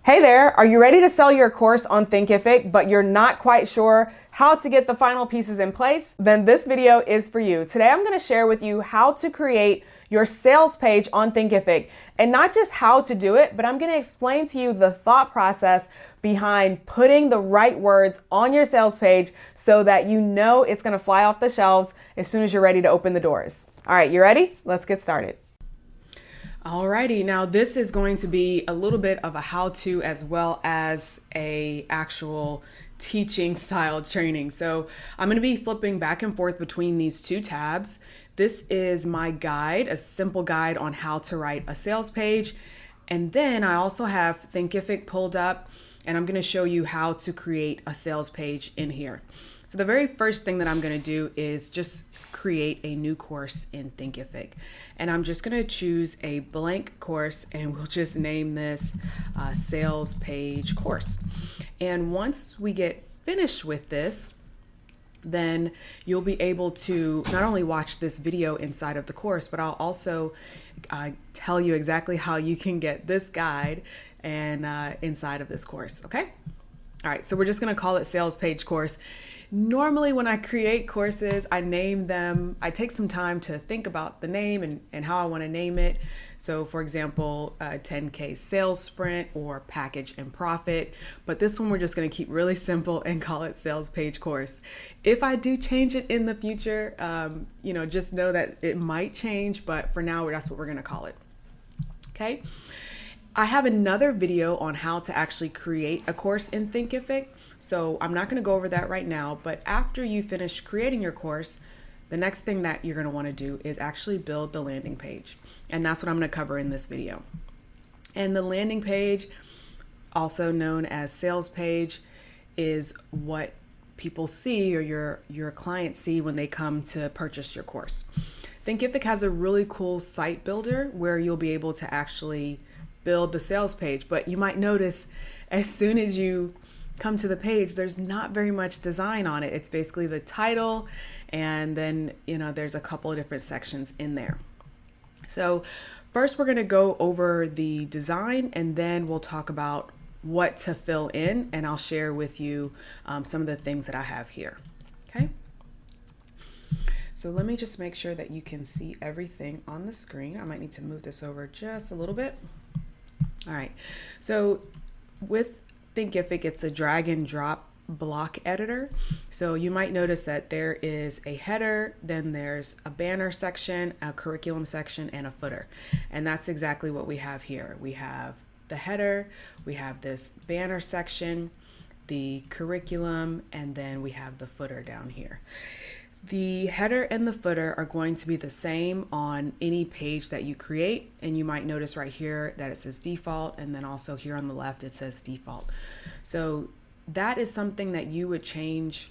Hey there, are you ready to sell your course on Thinkific, but you're not quite sure how to get the final pieces in place? Then this video is for you. Today I'm going to share with you how to create your sales page on Thinkific, and not just how to do it, but I'm going to explain to you the thought process behind putting the right words on your sales page so that you know it's going to fly off the shelves as soon as you're ready to open the doors. All right, you ready? Let's get started. Alrighty, now this is going to be a little bit of a how-to as well as a actual teaching style training. So I'm going to be flipping back and forth between these two tabs. This is my guide, a simple guide on how to write a sales page. And then I also have Thinkific pulled up, and I'm going to show you how to create a sales page in here. So the very first thing that I'm going to do is just create a new course in Thinkific. And I'm just going to choose a blank course, and we'll just name this sales page course. And once we get finished with this, then you'll be able to not only watch this video inside of the course, but I'll also tell you exactly how you can get this guide and inside of this course. Okay. All right. So we're just going to call it sales page course. Normally when I create courses, I name them, I take some time to think about the name and how I want to name it. So for example, 10K sales sprint or package and profit. But this one we're just going to keep really simple and call it sales page course. If I do change it in the future, just know that it might change, but for now, that's what we're going to call it. Okay. I have another video on how to actually create a course in Thinkific. So I'm not going to go over that right now, but after you finish creating your course, the next thing that you're going to want to do is actually build the landing page. And that's what I'm going to cover in this video. And the landing page, also known as sales page, is what people see or your clients see when they come to purchase your course. Thinkific has a really cool site builder where you'll be able to actually build the sales page, but you might notice as soon as you come to the page, there's not very much design on it. It's basically the title, and then there's a couple of different sections in there. So first we're going to go over the design, and then we'll talk about what to fill in, and I'll share with you some of the things that I have here. Okay. So let me just make sure that you can see everything on the screen. I might need to move this over just a little bit. All right. So with Thinkific, it's a drag and drop block editor. So you might notice that there is a header, then there's a banner section, a curriculum section, and a footer. And that's exactly what we have here. We have the header, we have this banner section, the curriculum, and then we have the footer down here. The header and the footer are going to be the same on any page that you create. And you might notice right here that it says default. And then also here on the left, it says default. So that is something that you would change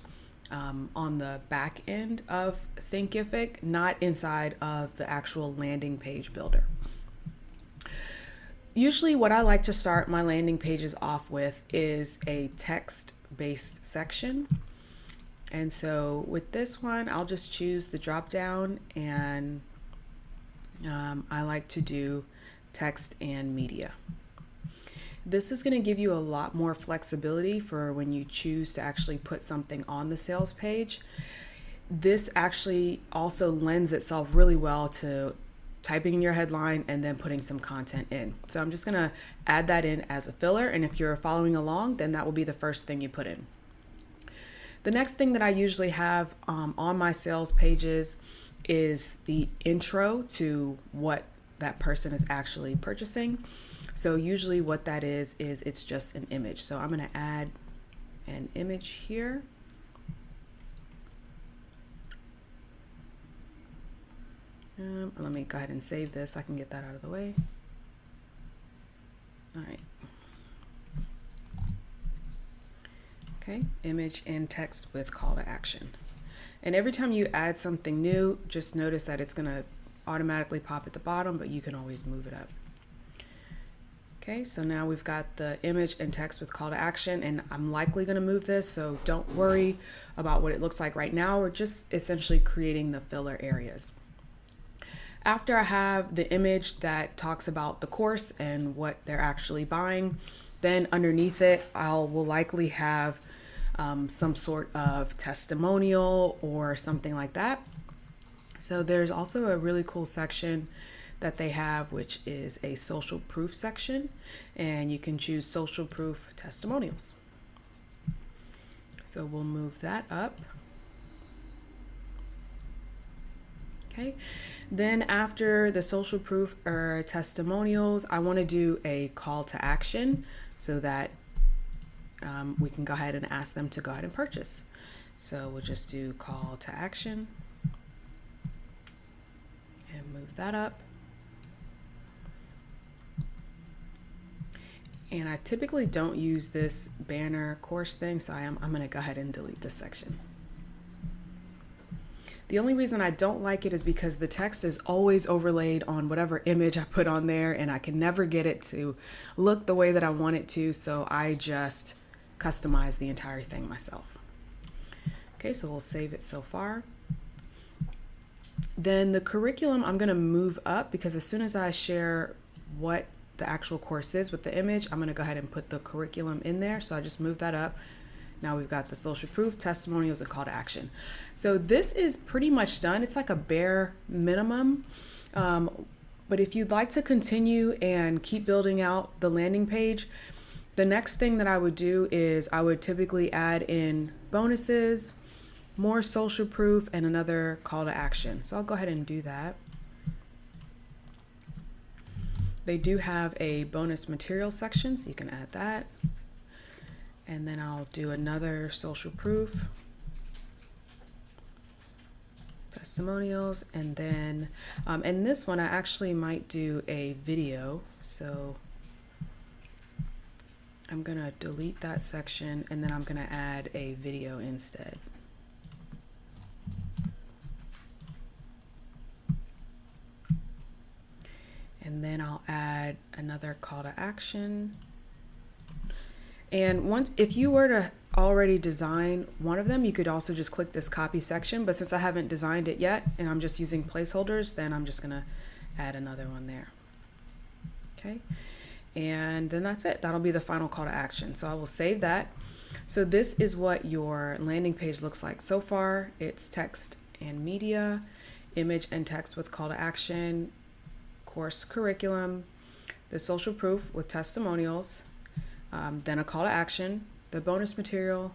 on the back end of Thinkific, not inside of the actual landing page builder. Usually what I like to start my landing pages off with is a text-based section. And so with this one, I'll just choose the drop down, and I like to do text and media. This is going to give you a lot more flexibility for when you choose to actually put something on the sales page. This actually also lends itself really well to typing in your headline and then putting some content in. So I'm just going to add that in as a filler. And if you're following along, then that will be the first thing you put in. The next thing that I usually have on my sales pages is the intro to what that person is actually purchasing. So usually what that is it's just an image. So I'm going to add an image here. Let me go ahead and save this so I can get that out of the way. All right. Okay, image and text with call to action. And every time you add something new, just notice that it's going to automatically pop at the bottom, but you can always move it up. Okay, so now we've got the image and text with call to action, and I'm likely going to move this, so don't worry about what it looks like right now. We're just essentially creating the filler areas. After I have the image that talks about the course and what they're actually buying, Then underneath it, will likely have some sort of testimonial or something like that. So there's also a really cool section that they have, which is a social proof section, and you can choose social proof testimonials. So we'll move that up. Okay. Then after the social proof or testimonials, I want to do a call to action so that we can go ahead and ask them to go ahead and purchase. So we'll just do call to action and move that up. And I typically don't use this banner course thing, so I'm going to go ahead and delete this section. The only reason I don't like it is because the text is always overlaid on whatever image I put on there, and I can never get it to look the way that I want it to, so I just customize the entire thing myself. Okay, so we'll save it so far. Then the curriculum I'm going to move up, because as soon as I share what the actual course is with the image, I'm going to go ahead and put the curriculum in there. So I just moved that up. Now we've got the social proof, testimonials, and call to action. So this is pretty much done. It's like a bare minimum. But if you'd like to continue and keep building out the landing page, the next thing that I would do is I would typically add in bonuses, more social proof, and another call to action. So I'll go ahead and do that. They do have a bonus material section, so you can add that. And then I'll do another social proof, testimonials, and then in this one I actually might do a video. So I'm gonna delete that section, and then I'm gonna add a video instead. And then I'll add another call to action. And if you were to already design one of them, you could also just click this copy section. But since I haven't designed it yet and I'm just using placeholders, then I'm just gonna add another one there. Okay, and then that's it. That'll be the final call to action. So I will save that. So this is what your landing page looks like so far. It's text and media, image and text with call to action, course curriculum, the social proof with testimonials, then a call to action, the bonus material,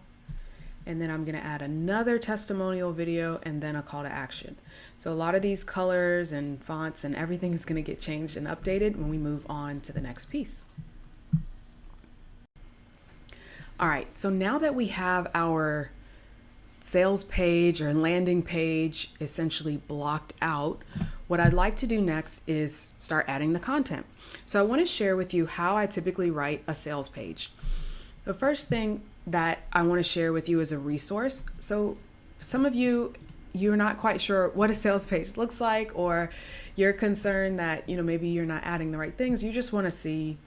and then I'm going to add another testimonial video and then a call to action. So a lot of these colors and fonts and everything is going to get changed and updated when we move on to the next piece. All right, so now that we have our sales page or landing page essentially blocked out, what I'd like to do next is start adding the content. So I want to share with you how I typically write a sales page. The first thing that I want to share with you is a resource. So some of you're not quite sure what a sales page looks like, or you're concerned that, maybe you're not adding the right things. You just want to see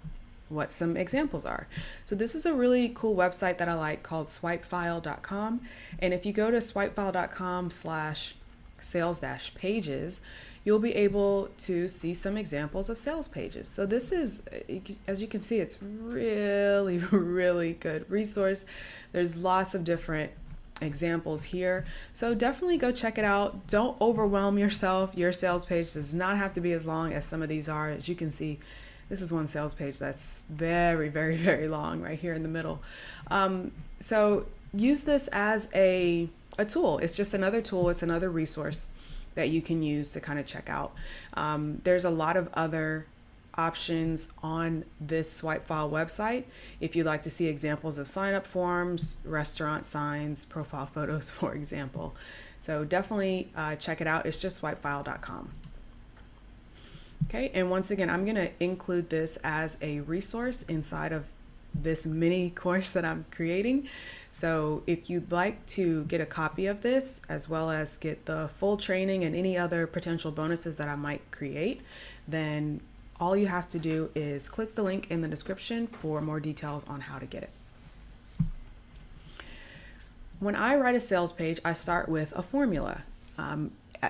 what some examples are. So this is a really cool website that I like called swipefile.com. And if you go to swipefile.com/sales-pages, you'll be able to see some examples of sales pages. So this is, as you can see, it's really, really good resource. There's lots of different examples here. So definitely go check it out. Don't overwhelm yourself. Your sales page does not have to be as long as some of these are. As you can see, this is one sales page that's very, very, very long right here in the middle. So use this as a tool. It's just another tool. It's another resource that you can use to kind of check out. There's a lot of other options on this SwipeFile website if you'd like to see examples of sign-up forms, restaurant signs, profile photos, for example. So definitely check it out. It's just swipefile.com. Okay, and once again, I'm going to include this as a resource inside of this mini course that I'm creating. So if you'd like to get a copy of this, as well as get the full training and any other potential bonuses that I might create, then all you have to do is click the link in the description for more details on how to get it. When I write a sales page, I start with a formula.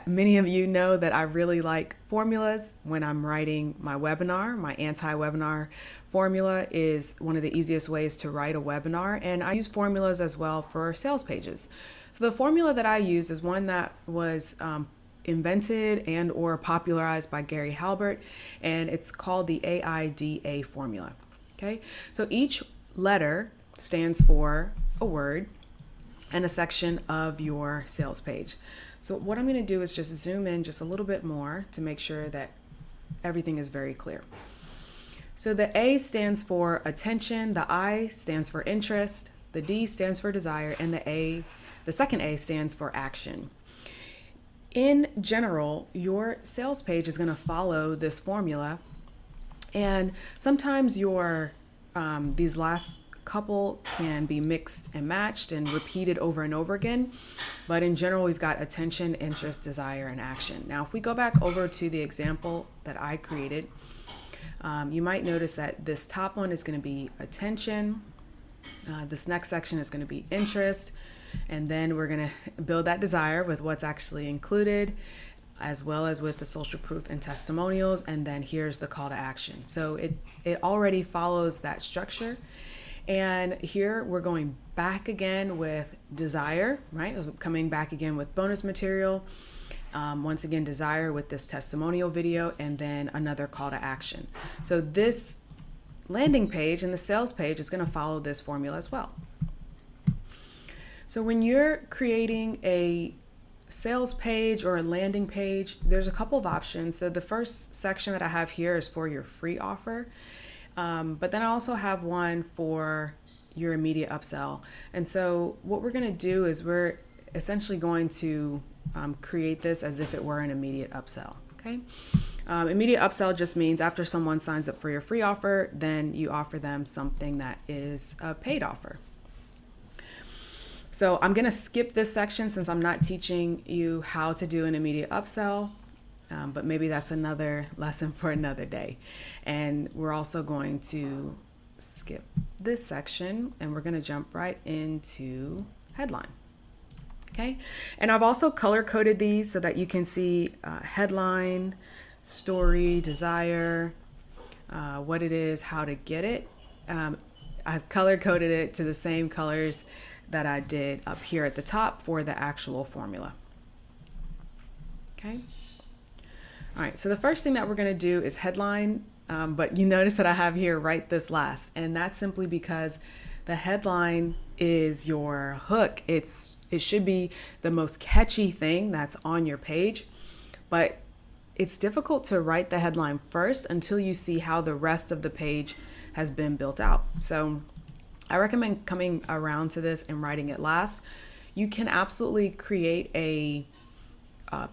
Many of you know that I really like formulas when I'm writing my webinar. My anti-webinar formula is one of the easiest ways to write a webinar, and I use formulas as well for sales pages. So the formula that I use is one that was invented and or popularized by Gary Halbert, and it's called the AIDA formula. Okay, so each letter stands for a word and a section of your sales page. So what I'm going to do is just zoom in just a little bit more to make sure that everything is very clear. So the A stands for attention, the I stands for interest, the D stands for desire, and the second A stands for action. In general, your sales page is going to follow this formula, and sometimes your these last couple can be mixed and matched and repeated over and over again, but in general we've got attention, interest, desire, and action. Now if we go back over to the example that I created, you might notice that this top one is going to be attention, this next section is going to be interest, and then we're going to build that desire with what's actually included, as well as with the social proof and testimonials, and then here's the call to action. So it already follows that structure. And here we're going back again with desire, right? Coming back again with bonus material. Once again, desire with this testimonial video, and then another call to action. So this landing page and the sales page is going to follow this formula as well. So when you're creating a sales page or a landing page, there's a couple of options. So the first section that I have here is for your free offer. But then I also have one for your immediate upsell. And so what we're going to do is we're essentially going to create this as if it were an immediate upsell. Okay. Immediate upsell just means after someone signs up for your free offer, then you offer them something that is a paid offer. So I'm going to skip this section since I'm not teaching you how to do an immediate upsell. But maybe that's another lesson for another day. And we're also going to skip this section and we're going to jump right into headline. Okay. And I've also color coded these so that you can see headline, story, desire, what it is, how to get it. I've color coded it to the same colors that I did up here at the top for the actual formula. Okay. All right, so the first thing that we're going to do is headline, but you notice that I have here write this last, and that's simply because the headline is your hook. It should be the most catchy thing that's on your page, but it's difficult to write the headline first until you see how the rest of the page has been built out. So I recommend coming around to this and writing it last. You can absolutely create a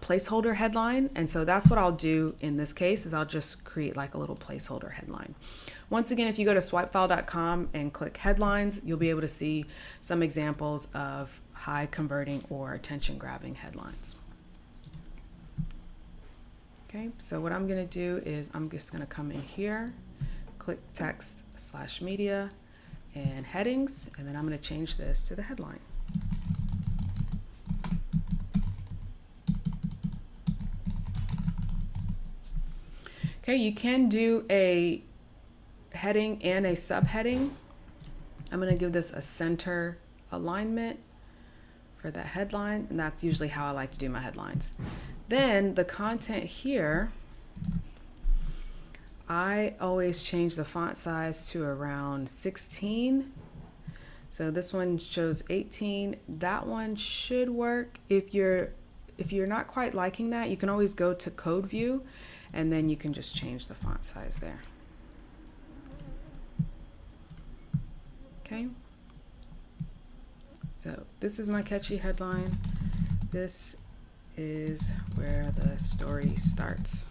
placeholder headline, and so that's what I'll do in this case is I'll just create like a little placeholder headline. Once again, if you go to swipefile.com and click headlines, you'll be able to see some examples of high converting or attention grabbing headlines. Okay, so what I'm going to do is I'm just going to come in here, click text/media and headings, and then I'm going to change this to the headline. Okay, you can do a heading and a subheading. I'm going to give this a center alignment for that headline, and that's usually how I like to do my headlines. Then the content here, I always change the font size to around 16. So this one shows 18. That one should work. If you're not quite liking that, you can always go to code view and then you can just change the font size there. Okay. So this is my catchy headline. This is where the story starts.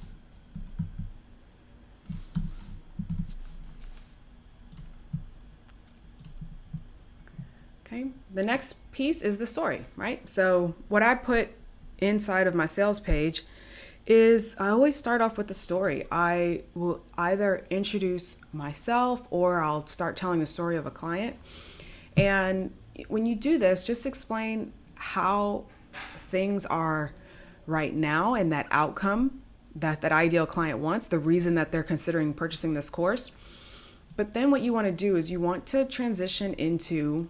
Okay, the next piece is the story, right? So what I put inside of my sales page is I always start off with the story. I will either introduce myself or I'll start telling the story of a client. And when you do this, just explain how things are right now and that outcome that that ideal client wants, the reason that they're considering purchasing this course. But then what you want to do is you want to transition into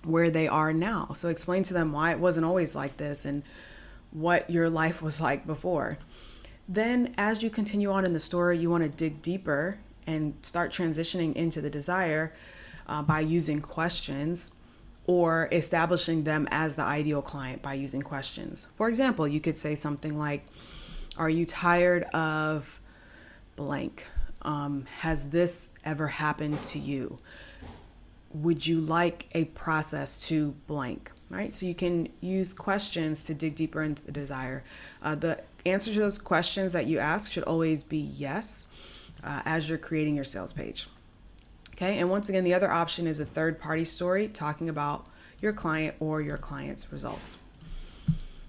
where they are now. So explain to them why it wasn't always like this and what your life was like before. Then as you continue on in the story, you want to dig deeper and start transitioning into the desire by using questions, or establishing them as the ideal client by using questions. For example, you could say something like, are you tired of blank? Has this ever happened to you? Would you like a process to blank? Right? So you can use questions to dig deeper into the desire. The answer to those questions that you ask should always be yes as you're creating your sales page. Okay, and once again, the other option is a third-party story talking about your client or your client's results.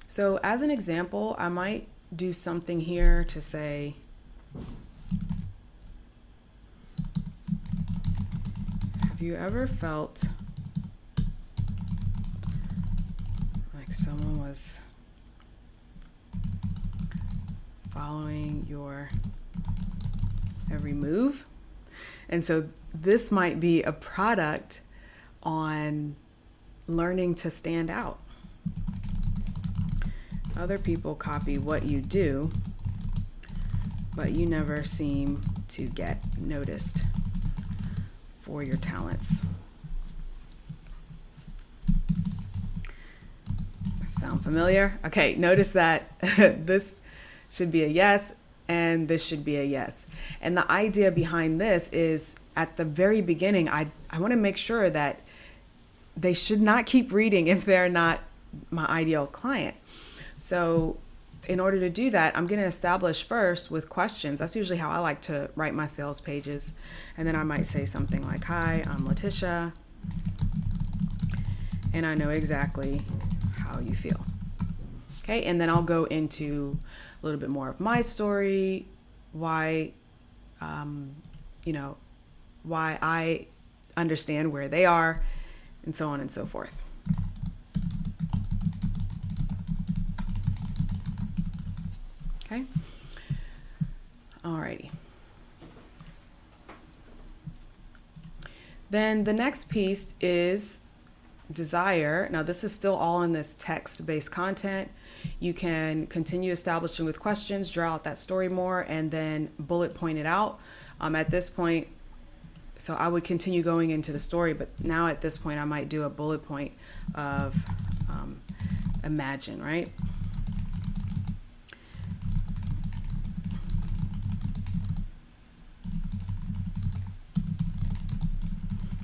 So as an example, I might do something here to say, have you ever felt like someone was following your every move? And so this might be a product on learning to stand out. Other people copy what you do, but you never seem to get noticed for your talents. Sound familiar? Okay, notice that this should be a yes and this should be a yes. And the idea behind this is at the very beginning, I want to make sure that they should not keep reading if they're not my ideal client. So in order to do that, I'm going to establish first with questions. That's usually how I like to write my sales pages. And then I might say something like, hi, I'm LaTisha, and I know exactly how you feel. Okay, and then I'll go into a little bit more of my story, why I understand where they are, and so on and so forth. Okay. Alrighty. Then the next piece is desire. Now this is still all in this text-based content. You can continue establishing with questions, draw out that story more, and then bullet point it out. At this point, so I would continue going into the story, but now at this point I might do a bullet point of imagine, right?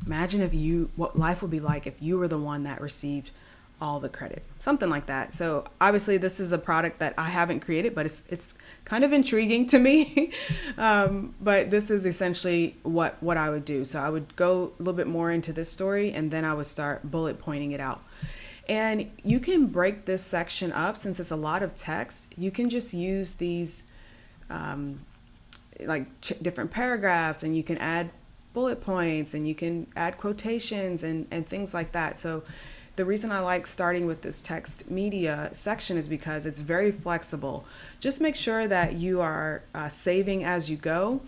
Imagine what life would be like if you were the one that received all the credit, something like that. So obviously this is a product that I haven't created, but it's kind of intriguing to me. But this is essentially what I would do. So I would go a little bit more into this story, and then I would start bullet pointing it out. And you can break this section up since it's a lot of text. You can just use these different paragraphs, and you can add bullet points, and you can add quotations and things like that. So the reason I like starting with this text media section is because it's very flexible. Just make sure that you are saving as you go,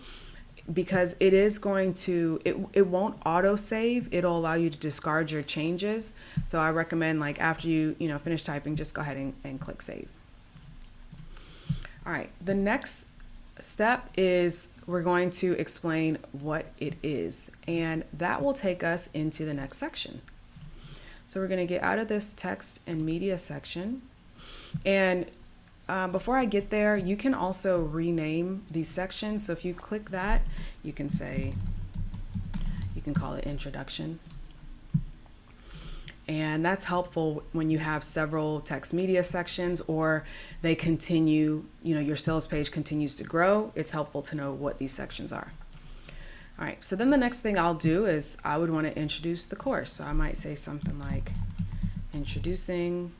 because it is going to, it won't auto save. It'll allow you to discard your changes. So I recommend, like, after you finish typing, just go ahead and click save. All right, the next step is we're going to explain what it is, and that will take us into the next section. So we're going to get out of this text and media section, and before I get there, you can also rename these sections. So if you click that, you can call it introduction. And that's helpful when you have several text media sections, or they continue, your sales page continues to grow. It's helpful to know what these sections are. All right, so then the next thing I'll do is I would want to introduce the course. So I might say something like introducing,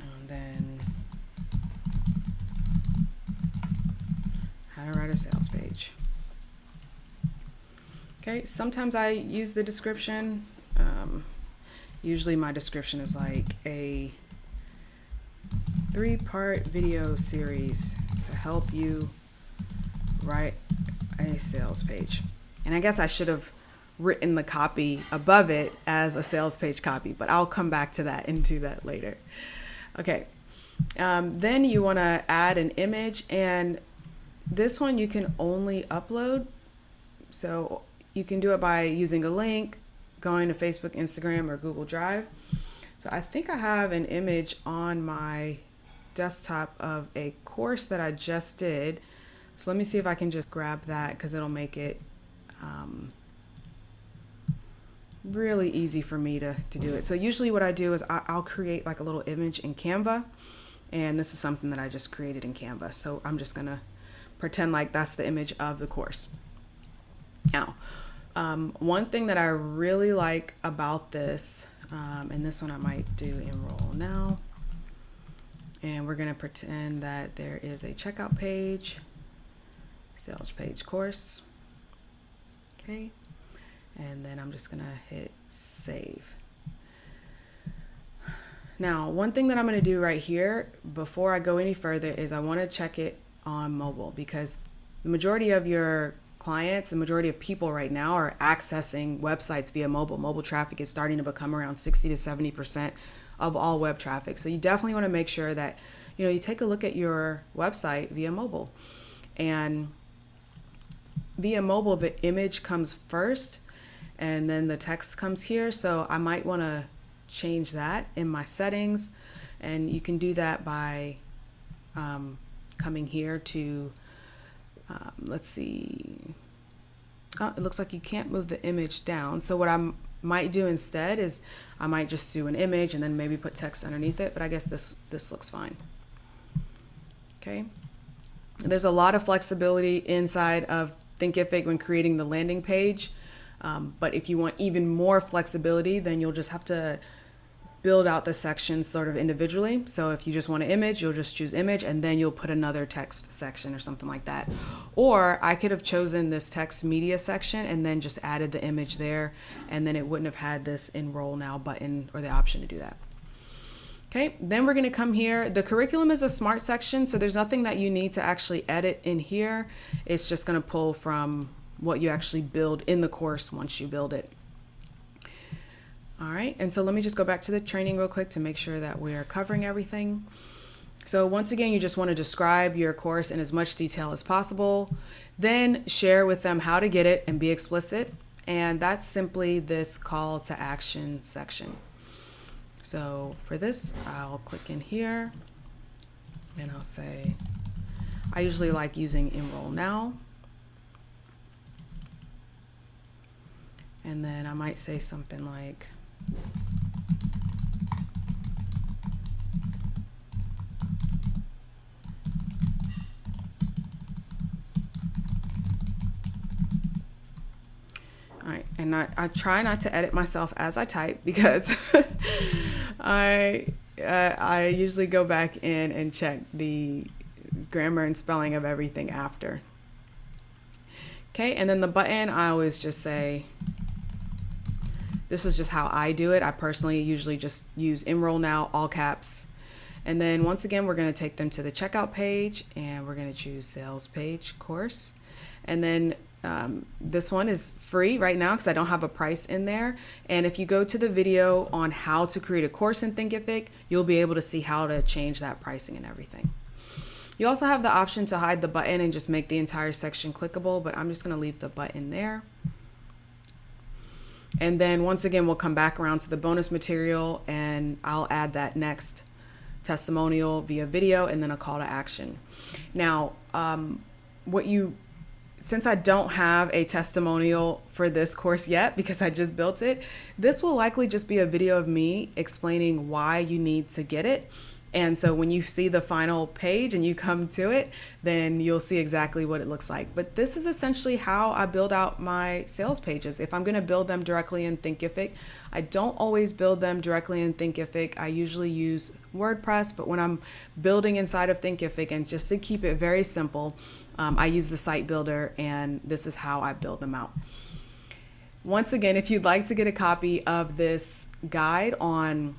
and then how to write a sales page. Okay, sometimes I use the description. Usually my description is like a 3-part video series to help you write a sales page. And I guess I should have written the copy above it as a sales page copy, but I'll come back to that and do that later. Okay. Then you want to add an image, and this one you can only upload. So you can do it by using a link, going to Facebook, Instagram, or Google Drive. So I think I have an image on my desktop of a course that I just did. So let me see if I can just grab that, because it'll make it really easy for me to do it. So usually what I do is I'll create like a little image in Canva, and this is something that I just created in Canva. So I'm just gonna pretend like that's the image of the course. Now, one thing that I really like about this, and this one I might do enroll now, and we're gonna pretend that there is a checkout page, sales page course, okay, and then I'm just gonna hit save. Now, one thing that I'm gonna do right here before I go any further is I wanna check it on mobile, because the majority of your clients, the majority of people right now are accessing websites via mobile. Mobile traffic is starting to become around 60 to 70% of all web traffic. So you definitely want to make sure that, you know, you take a look at your website via mobile. And via mobile, the image comes first and then the text comes here. So I might want to change that in my settings. And you can do that by coming here to let's see. Oh, it looks like you can't move the image down. So what I might do instead is I might just do an image and then maybe put text underneath it. But I guess this looks fine. Okay. There's a lot of flexibility inside of Thinkific when creating the landing page. But if you want even more flexibility, then you'll just have to build out the sections sort of individually. So if you just want an image, you'll just choose image, and then you'll put another text section or something like that. Or I could have chosen this text media section and then just added the image there, and then it wouldn't have had this enroll now button or the option to do that. Okay, then we're gonna come here. The curriculum is a smart section, so there's nothing that you need to actually edit in here. It's just gonna pull from what you actually build in the course once you build it. All right, and so let me just go back to the training real quick to make sure that we're covering everything. So once again, you just want to describe your course in as much detail as possible, then share with them how to get it and be explicit. And that's simply this call to action section. So for this, I'll click in here and I'll say, I usually like using enroll now. And then I might say something like, all right, and I try not to edit myself as I type, because I usually go back in and check the grammar and spelling of everything after. Okay, and then the button, I always just say, this is just how I do it. I personally usually just use enroll now, all caps. And then once again, we're gonna take them to the checkout page, and we're gonna choose sales page course. And then this one is free right now because I don't have a price in there. And if you go to the video on how to create a course in Thinkific, you'll be able to see how to change that pricing and everything. You also have the option to hide the button and just make the entire section clickable, but I'm just gonna leave the button there. And then once again, we'll come back around to the bonus material, and I'll add that next testimonial via video and then a call to action. Now, since I don't have a testimonial for this course yet because I just built it, this will likely just be a video of me explaining why you need to get it. And so when you see the final page and you come to it, then you'll see exactly what it looks like. But this is essentially how I build out my sales pages. If I'm gonna build them directly in Thinkific, I don't always build them directly in Thinkific. I usually use WordPress, but when I'm building inside of Thinkific, and just to keep it very simple, I use the site builder, and this is how I build them out. Once again, if you'd like to get a copy of this guide on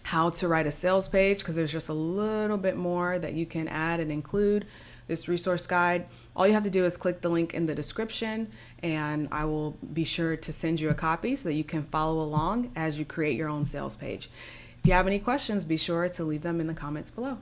how to write a sales page, because there's just a little bit more that you can add and include this resource guide. All you have to do is click the link in the description, and I will be sure to send you a copy so that you can follow along as you create your own sales page. If you have any questions, be sure to leave them in the comments below.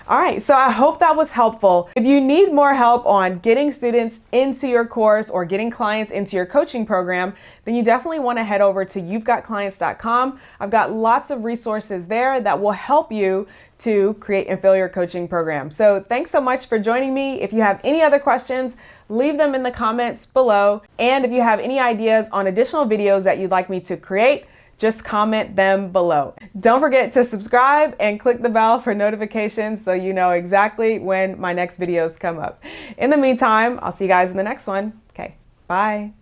All right, so I hope that was helpful. If you need more help on getting students into your course or getting clients into your coaching program, then you definitely want to head over to you'vegotclients.com. I've got lots of resources there that will help you to create and fill your coaching program. So thanks so much for joining me. If you have any other questions, leave them in the comments below. And if you have any ideas on additional videos that you'd like me to create, just comment them below. Don't forget to subscribe and click the bell for notifications so you know exactly when my next videos come up. In the meantime, I'll see you guys in the next one. Okay, bye.